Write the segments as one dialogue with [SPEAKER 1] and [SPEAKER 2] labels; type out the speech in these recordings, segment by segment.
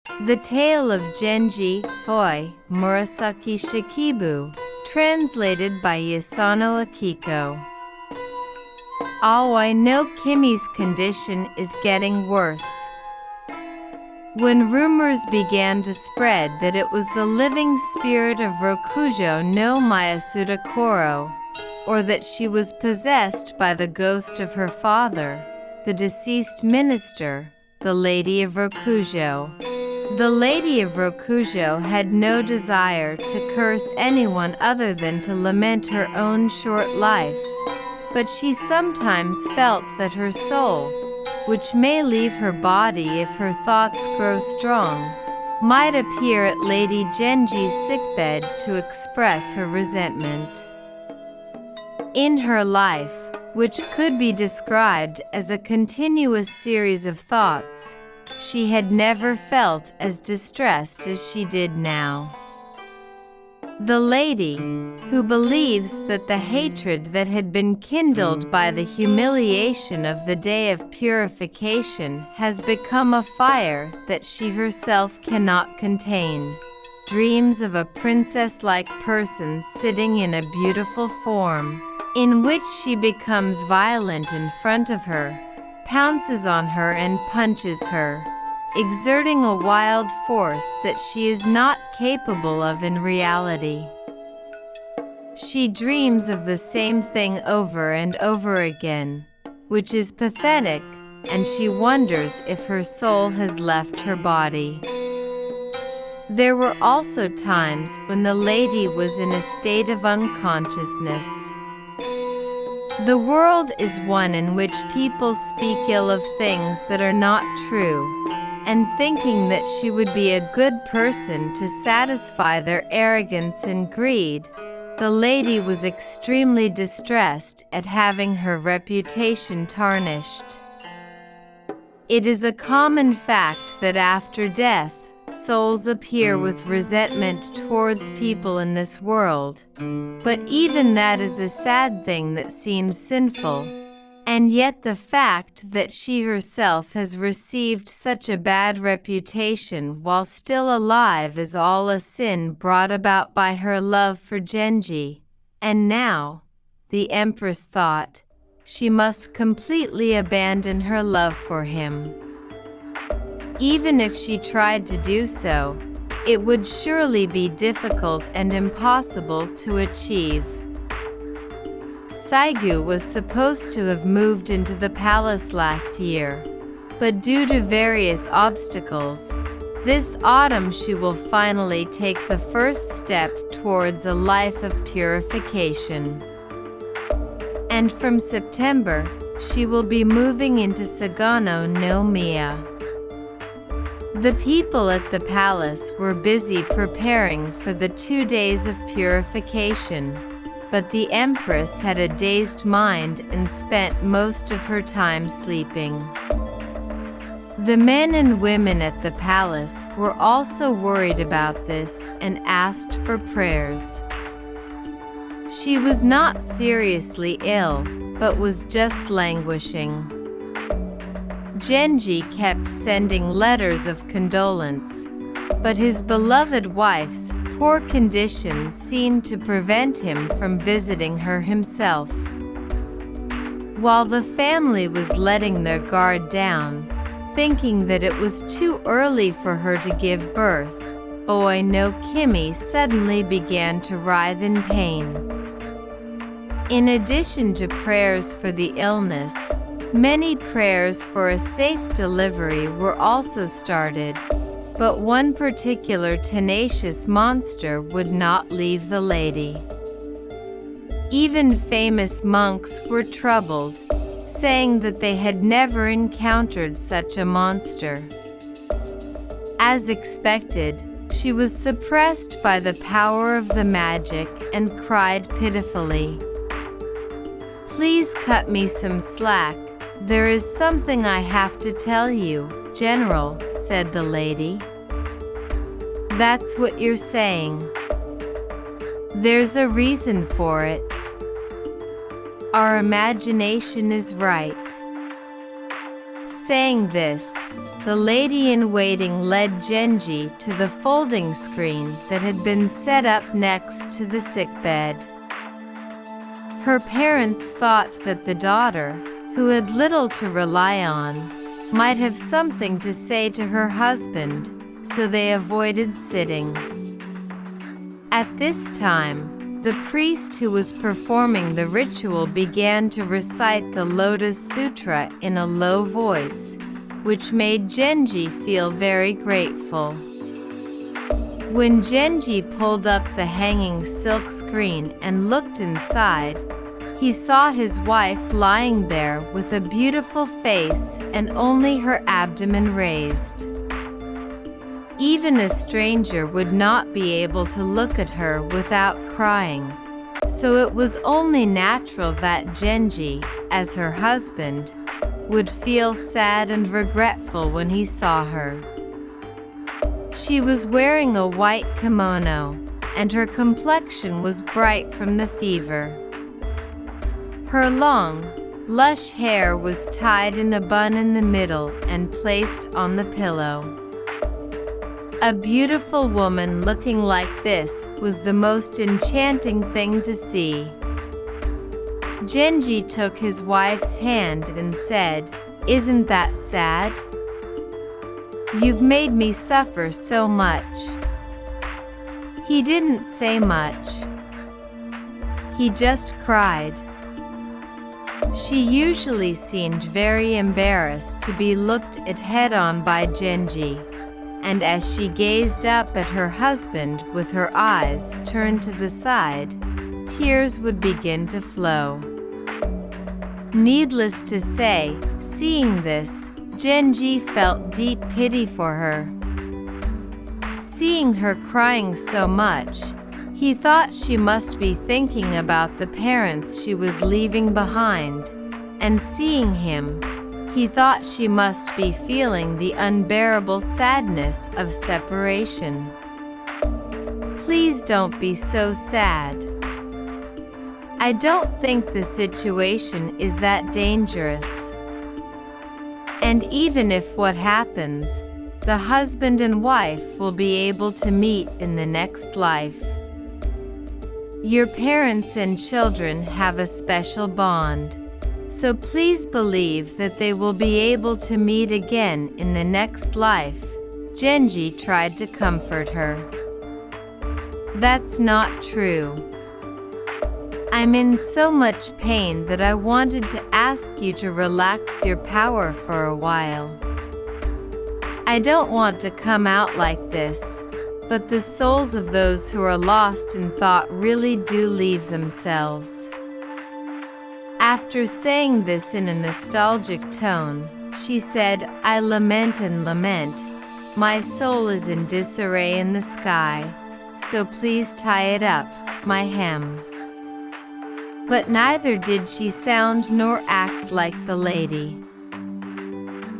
[SPEAKER 1] The Tale of Genji, Oi, Murasaki Shikibu, translated by Yosano Akiko. Aoi no Kimi's condition is getting worse. When rumors began to spread that it was the living spirit of Rokujo no Miyasuda Koro, or that she was possessed by the ghost of her father, the deceased minister, the Lady of Rokujo. The Lady of Rokujo had no desire to curse anyone other than to lament her own short life, but she sometimes felt that her soul, which may leave her body if her thoughts grow strong, might appear at Lady Genji's sickbed to express her resentment. In her life, which could be described as a continuous series of thoughts, she had never felt as distressed as she did now. The lady, who believes that the hatred that had been kindled by the humiliation of the day of purification has become a fire that she herself cannot contain, dreams of a princess-like person sitting in a beautiful form, in which she becomes violent in front of her, pounces on her and punches her, exerting a wild force that she is not capable of in reality. She dreams of the same thing over and over again, which is pathetic, and she wonders if her soul has left her body. There were also times when the lady was in a state of unconsciousness. The world is one in which people speak ill of things that are not true, and thinking that she would be a good person to satisfy their arrogance and greed, the lady was extremely distressed at having her reputation tarnished. It is a common fact that after death, souls appear with resentment towards people in this world, but even that is a sad thing that seems sinful, and yet the fact that she herself has received such a bad reputation while still alive is all a sin brought about by her love for Genji, and now, the Empress thought, she must completely abandon her love for him. Even if she tried to do so, it would surely be difficult and impossible to achieve. Saigu was supposed to have moved into the palace last year, but due to various obstacles, this autumn she will finally take the first step towards a life of purification. And from September, she will be moving into Sagano no Miya. The people at the palace were busy preparing for the 2 days of purification, but the Empress had a dazed mind and spent most of her time sleeping. The men and women at the palace were also worried about this and asked for prayers. She was not seriously ill, but was just languishing. Genji kept sending letters of condolence, but his beloved wife's poor condition seemed to prevent him from visiting her himself. While the family was letting their guard down, thinking that it was too early for her to give birth, Oi no Kimi suddenly began to writhe in pain. In addition to prayers for the illness, many prayers for a safe delivery were also started, but one particular tenacious monster would not leave the lady. Even famous monks were troubled, saying that they had never encountered such a monster. As expected, she was suppressed by the power of the magic and cried pitifully. "Please cut me some slack. There is something I have to tell you, General," said the lady. "That's what you're saying. There's a reason for it. Our imagination is right." Saying this, the lady-in-waiting led Genji to the folding screen that had been set up next to the sickbed. Her parents thought that the daughter, who had little to rely on, might have something to say to her husband, so they avoided sitting. At this time, the priest who was performing the ritual began to recite the Lotus Sutra in a low voice, which made Genji feel very grateful. When Genji pulled up the hanging silk screen and looked inside, he saw his wife lying there with a beautiful face and only her abdomen raised. Even a stranger would not be able to look at her without crying, so it was only natural that Genji, as her husband, would feel sad and regretful when he saw her. She was wearing a white kimono, and her complexion was bright from the fever. Her long, lush hair was tied in a bun in the middle and placed on the pillow. A beautiful woman looking like this was the most enchanting thing to see. Genji took his wife's hand and said, "Isn't that sad? You've made me suffer so much." He didn't say much. He just cried. She usually seemed very embarrassed to be looked at head-on by Genji, and as she gazed up at her husband with her eyes turned to the side, tears would begin to flow. Needless to say, seeing this, Genji felt deep pity for her. Seeing her crying so much, he thought she must be thinking about the parents she was leaving behind, and seeing him, he thought she must be feeling the unbearable sadness of separation. "Please don't be so sad. I don't think the situation is that dangerous. And even if what happens, the husband and wife will be able to meet in the next life. Your parents and children have a special bond, so please believe that they will be able to meet again in the next life." Genji tried to comfort her. "That's not true. I'm in so much pain that I wanted to ask you to relax your power for a while. I don't want to come out like this, but the souls of those who are lost in thought really do leave themselves." After saying this in a nostalgic tone, she said, "I lament and lament. My soul is in disarray in the sky, so please tie it up, my hem." But neither did she sound nor act like the lady.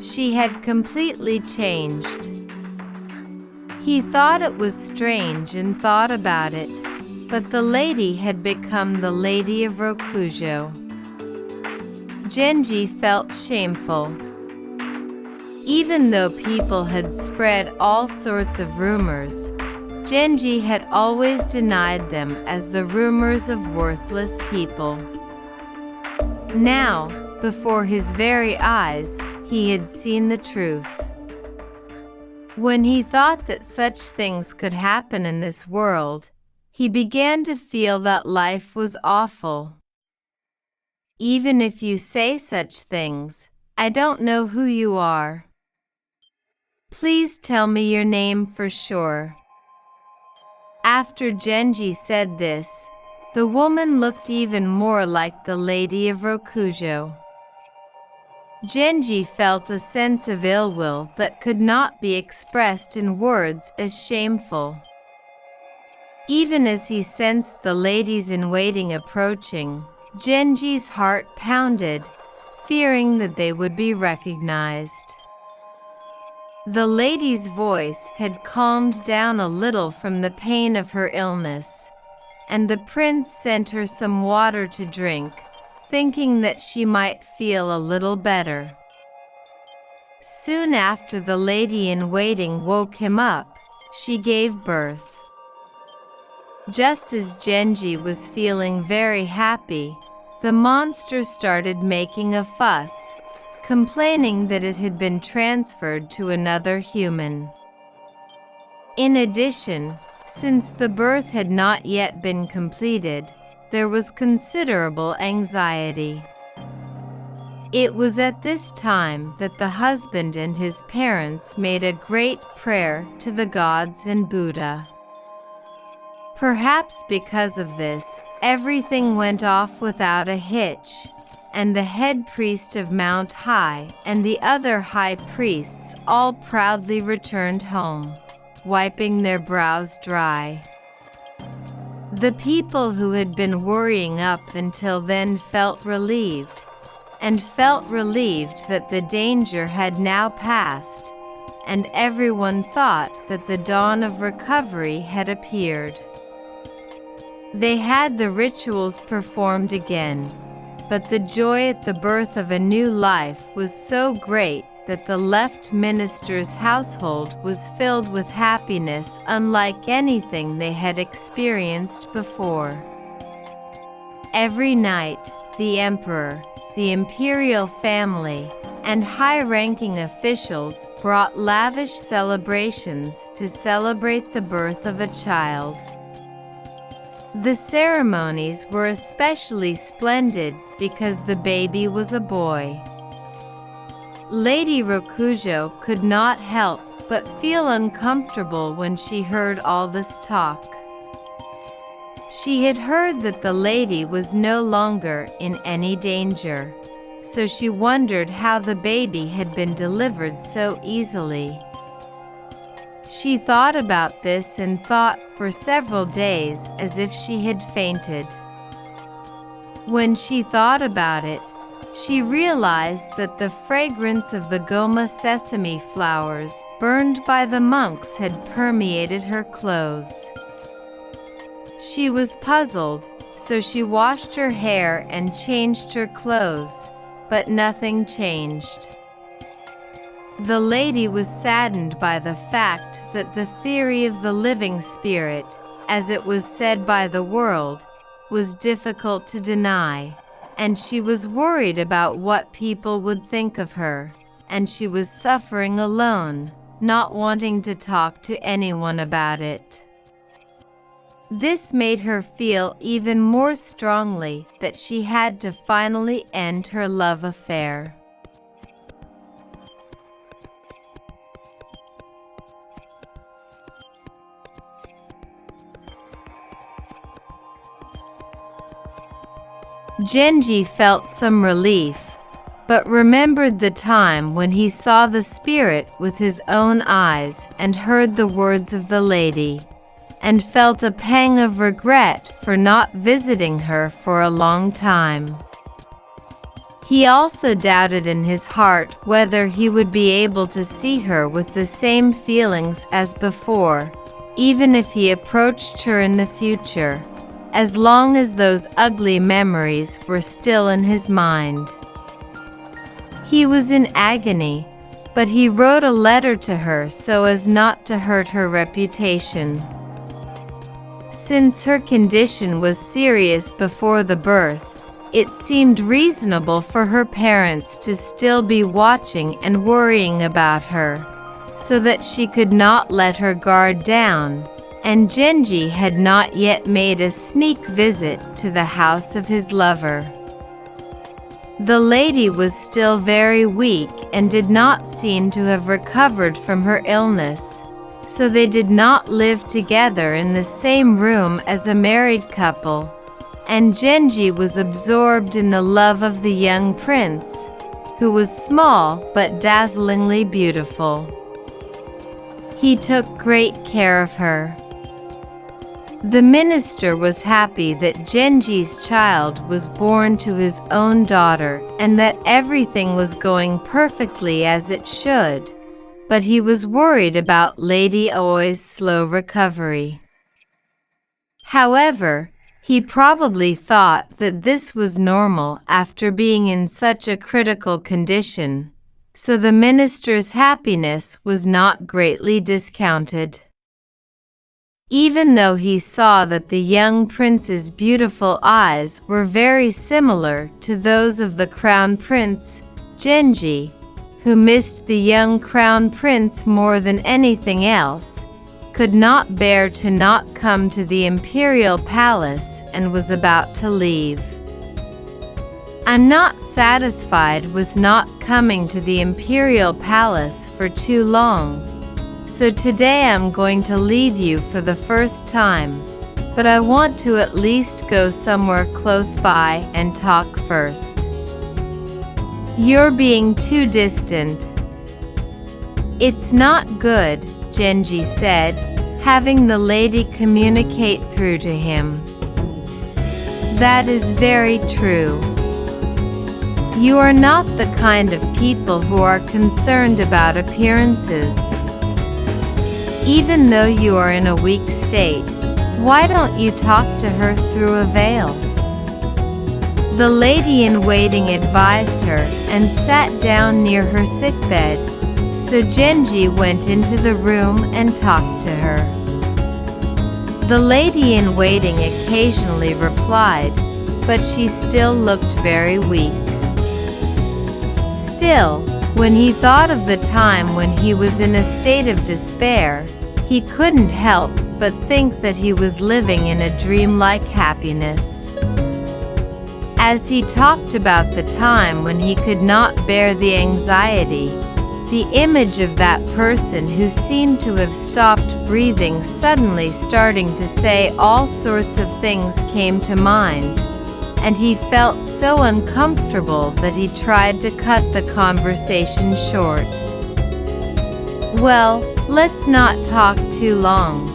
[SPEAKER 1] She had completely changed. He thought it was strange and thought about it, but the lady had become the Lady of Rokujo. Genji felt shameful. Even though people had spread all sorts of rumors, Genji had always denied them as the rumors of worthless people. Now, before his very eyes, he had seen the truth. When he thought that such things could happen in this world, he began to feel that life was awful. "Even if you say such things, I don't know who you are. Please tell me your name for sure." After Genji said this, the woman looked even more like the Lady of Rokujo. Genji felt a sense of ill will that could not be expressed in words as shameful. Even as he sensed the ladies-in-waiting approaching, Genji's heart pounded, fearing that they would be recognized. The lady's voice had calmed down a little from the pain of her illness, and the prince sent her some water to drink, thinking that she might feel a little better. Soon after the lady-in-waiting woke him up, she gave birth. Just as Genji was feeling very happy, the monster started making a fuss, complaining that it had been transferred to another human. In addition, since the birth had not yet been completed, there was considerable anxiety. It was at this time that the husband and his parents made a great prayer to the gods and Buddha. Perhaps because of this, everything went off without a hitch, and the head priest of Mount High and the other high priests all proudly returned home, wiping their brows dry. The people who had been worrying up until then felt relieved that the danger had now passed, and everyone thought that the dawn of recovery had appeared. They had the rituals performed again, but the joy at the birth of a new life was so great that the left minister's household was filled with happiness unlike anything they had experienced before. Every night, the emperor, the imperial family, and high-ranking officials brought lavish celebrations to celebrate the birth of a child. The ceremonies were especially splendid because the baby was a boy. Lady Rokujo could not help but feel uncomfortable when she heard all this talk. She had heard that the lady was no longer in any danger, so she wondered how the baby had been delivered so easily. She thought about this and thought for several days as if she had fainted. When she thought about it, she realized that the fragrance of the goma sesame flowers burned by the monks had permeated her clothes. She was puzzled, so she washed her hair and changed her clothes, but nothing changed. The lady was saddened by the fact that the theory of the living spirit, as it was said by the world, was difficult to deny, and she was worried about what people would think of her, and she was suffering alone, not wanting to talk to anyone about it. This made her feel even more strongly that she had to finally end her love affair. Genji felt some relief, but remembered the time when he saw the spirit with his own eyes and heard the words of the lady, and felt a pang of regret for not visiting her for a long time. He also doubted in his heart whether he would be able to see her with the same feelings as before, even if he approached her in the future, as long as those ugly memories were still in his mind. He was in agony, but he wrote a letter to her so as not to hurt her reputation. Since her condition was serious before the birth, it seemed reasonable for her parents to still be watching and worrying about her, so that she could not let her guard down, and Genji had not yet made a sneak visit to the house of his lover. The lady was still very weak and did not seem to have recovered from her illness, so they did not live together in the same room as a married couple, and Genji was absorbed in the love of the young prince, who was small but dazzlingly beautiful. He took great care of her. The minister was happy that Genji's child was born to his own daughter and that everything was going perfectly as it should, but he was worried about Lady Aoi's slow recovery. However, he probably thought that this was normal after being in such a critical condition, so the minister's happiness was not greatly discounted. Even though he saw that the young prince's beautiful eyes were very similar to those of the crown prince, Genji, who missed the young crown prince more than anything else, could not bear to not come to the imperial palace and was about to leave. "I'm not satisfied with not coming to the imperial palace for too long. So today I'm going to leave you for the first time, but I want to at least go somewhere close by and talk first." "You're being too distant." "It's not good," Genji said, having the lady communicate through to him. "That is very true. You are not the kind of people who are concerned about appearances. Even though you are in a weak state, why don't you talk to her through a veil?" The lady-in-waiting advised her and sat down near her sickbed, so Genji went into the room and talked to her. The lady-in-waiting occasionally replied, but she still looked very weak. Still, when he thought of the time when he was in a state of despair, he couldn't help but think that he was living in a dreamlike happiness. As he talked about the time when he could not bear the anxiety, the image of that person who seemed to have stopped breathing suddenly starting to say all sorts of things came to mind, and he felt so uncomfortable that he tried to cut the conversation short. "Well, let's not talk too long.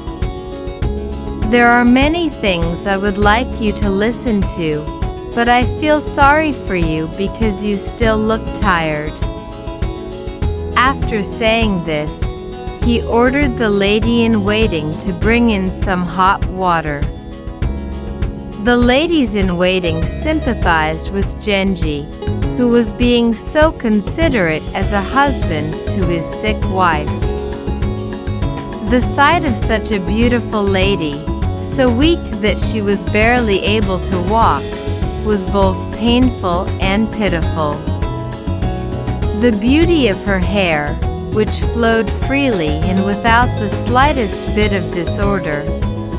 [SPEAKER 1] There are many things I would like you to listen to, but I feel sorry for you because you still look tired." After saying this, he ordered the lady-in-waiting to bring in some hot water. The ladies-in-waiting sympathized with Genji, who was being so considerate as a husband to his sick wife. The sight of such a beautiful lady, so weak that she was barely able to walk, was both painful and pitiful. The beauty of her hair, which flowed freely and without the slightest bit of disorder,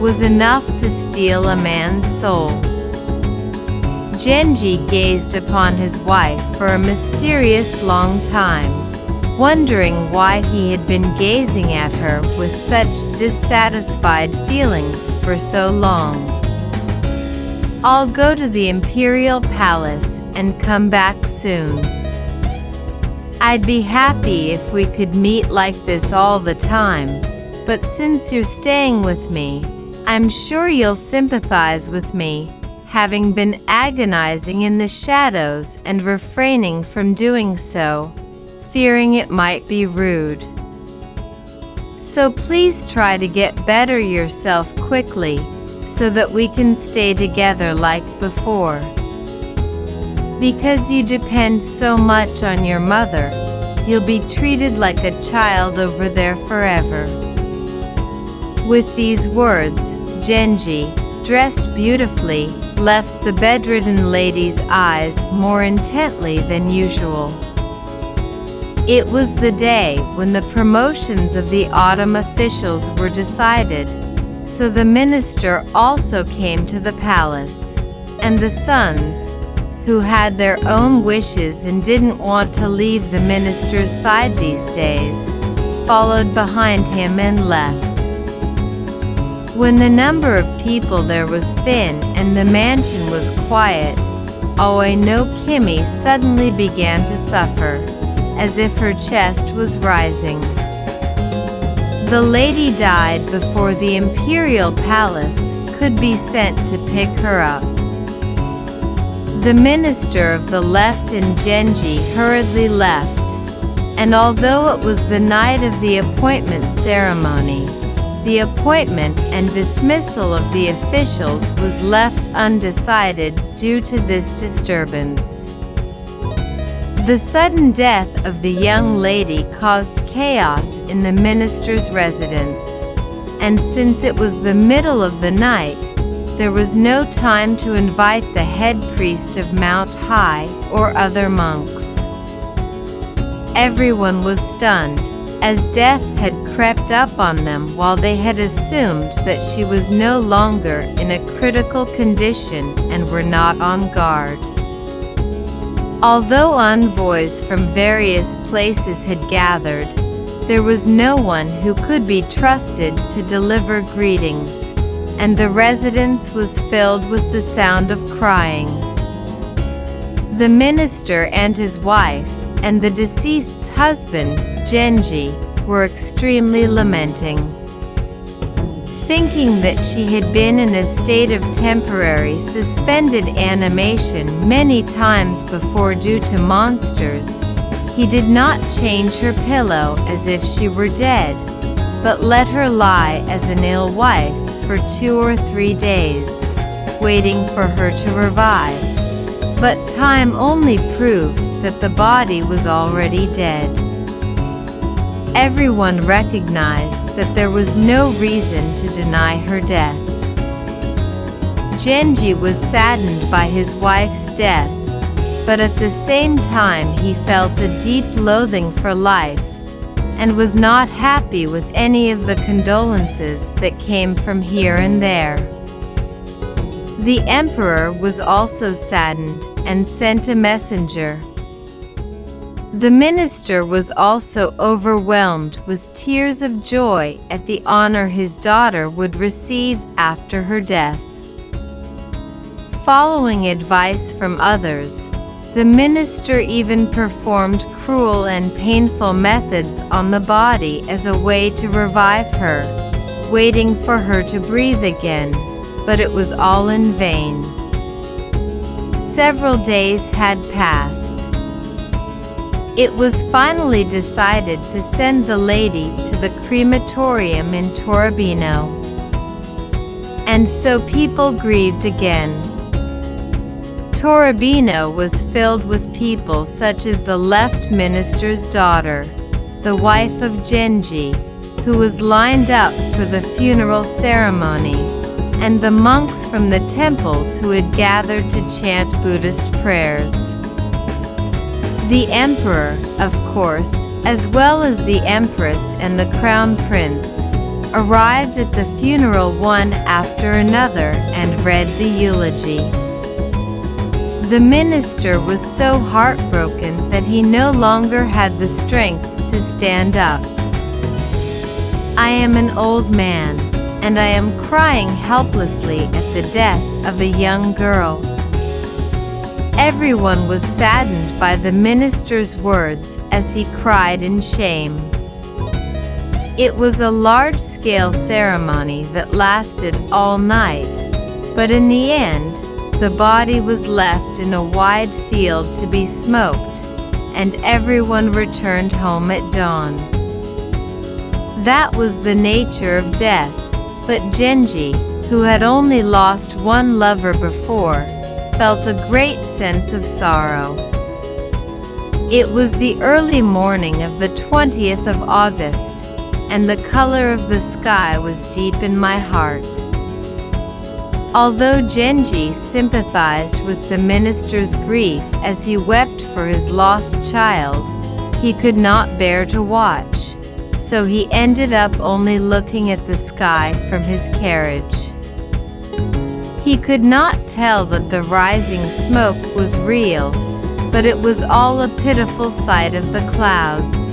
[SPEAKER 1] was enough to steal a man's soul. Genji gazed upon his wife for a mysterious long time, wondering why he had been gazing at her with such dissatisfied feelings for so long. "I'll go to the imperial palace and come back soon. I'd be happy if we could meet like this all the time, but since you're staying with me, I'm sure you'll sympathize with me, having been agonizing in the shadows and refraining from doing so, fearing it might be rude. So please try to get better yourself quickly, so that we can stay together like before. Because you depend so much on your mother, you'll be treated like a child over there forever." With these words, Genji, dressed beautifully, left the bedridden lady's eyes more intently than usual. It was the day when the promotions of the autumn officials were decided, so the minister also came to the palace, and the sons, who had their own wishes and didn't want to leave the minister's side these days, followed behind him and left. When the number of people there was thin and the mansion was quiet, Aoi no Kimi suddenly began to suffer, as if her chest was rising. The lady died before the imperial palace could be sent to pick her up. The minister of the left and Genji hurriedly left, and although it was the night of the appointment ceremony, the appointment and dismissal of the officials was left undecided due to this disturbance. The sudden death of the young lady caused chaos in the minister's residence, and since it was the middle of the night, there was no time to invite the head priest of Mount High or other monks. Everyone was stunned, as death had crept up on them while they had assumed that she was no longer in a critical condition and were not on guard. Although envoys from various places had gathered, there was no one who could be trusted to deliver greetings, and the residence was filled with the sound of crying. The minister and his wife, and the deceased's husband, Genji, were extremely lamenting. Thinking that she had been in a state of temporary suspended animation many times before due to monsters, he did not change her pillow as if she were dead, but let her lie as an ill wife for 2 or 3 days, waiting for her to revive. But time only proved that the body was already dead. Everyone recognized that there was no reason to deny her death. Genji was saddened by his wife's death, but at the same time he felt a deep loathing for life, and was not happy with any of the condolences that came from here and there. The emperor was also saddened, and sent a messenger. The minister was also overwhelmed with tears of joy at the honor his daughter would receive after her death. Following advice from others, the minister even performed cruel and painful methods on the body as a way to revive her, waiting for her to breathe again, but it was all in vain. Several days had passed. It was finally decided to send the lady to the crematorium in Toribino. And so people grieved again. Toribino was filled with people such as the left minister's daughter, the wife of Genji, who was lined up for the funeral ceremony, and the monks from the temples who had gathered to chant Buddhist prayers. The emperor, of course, as well as the empress and the crown prince, arrived at the funeral one after another and read the eulogy. The minister was so heartbroken that he no longer had the strength to stand up. "I am an old man, and I am crying helplessly at the death of a young girl." Everyone was saddened by the minister's words as he cried in shame. It was a large-scale ceremony that lasted all night, but in the end, the body was left in a wide field to be smoked, and everyone returned home at dawn. That was the nature of death, but Genji, who had only lost one lover before, felt a great sense of sorrow. It was the early morning of the 20th of August, and the color of the sky was deep in my heart. Although Genji sympathized with the minister's grief as he wept for his lost child, he could not bear to watch, so he ended up only looking at the sky from his carriage. He could not tell that the rising smoke was real, but it was all a pitiful sight of the clouds.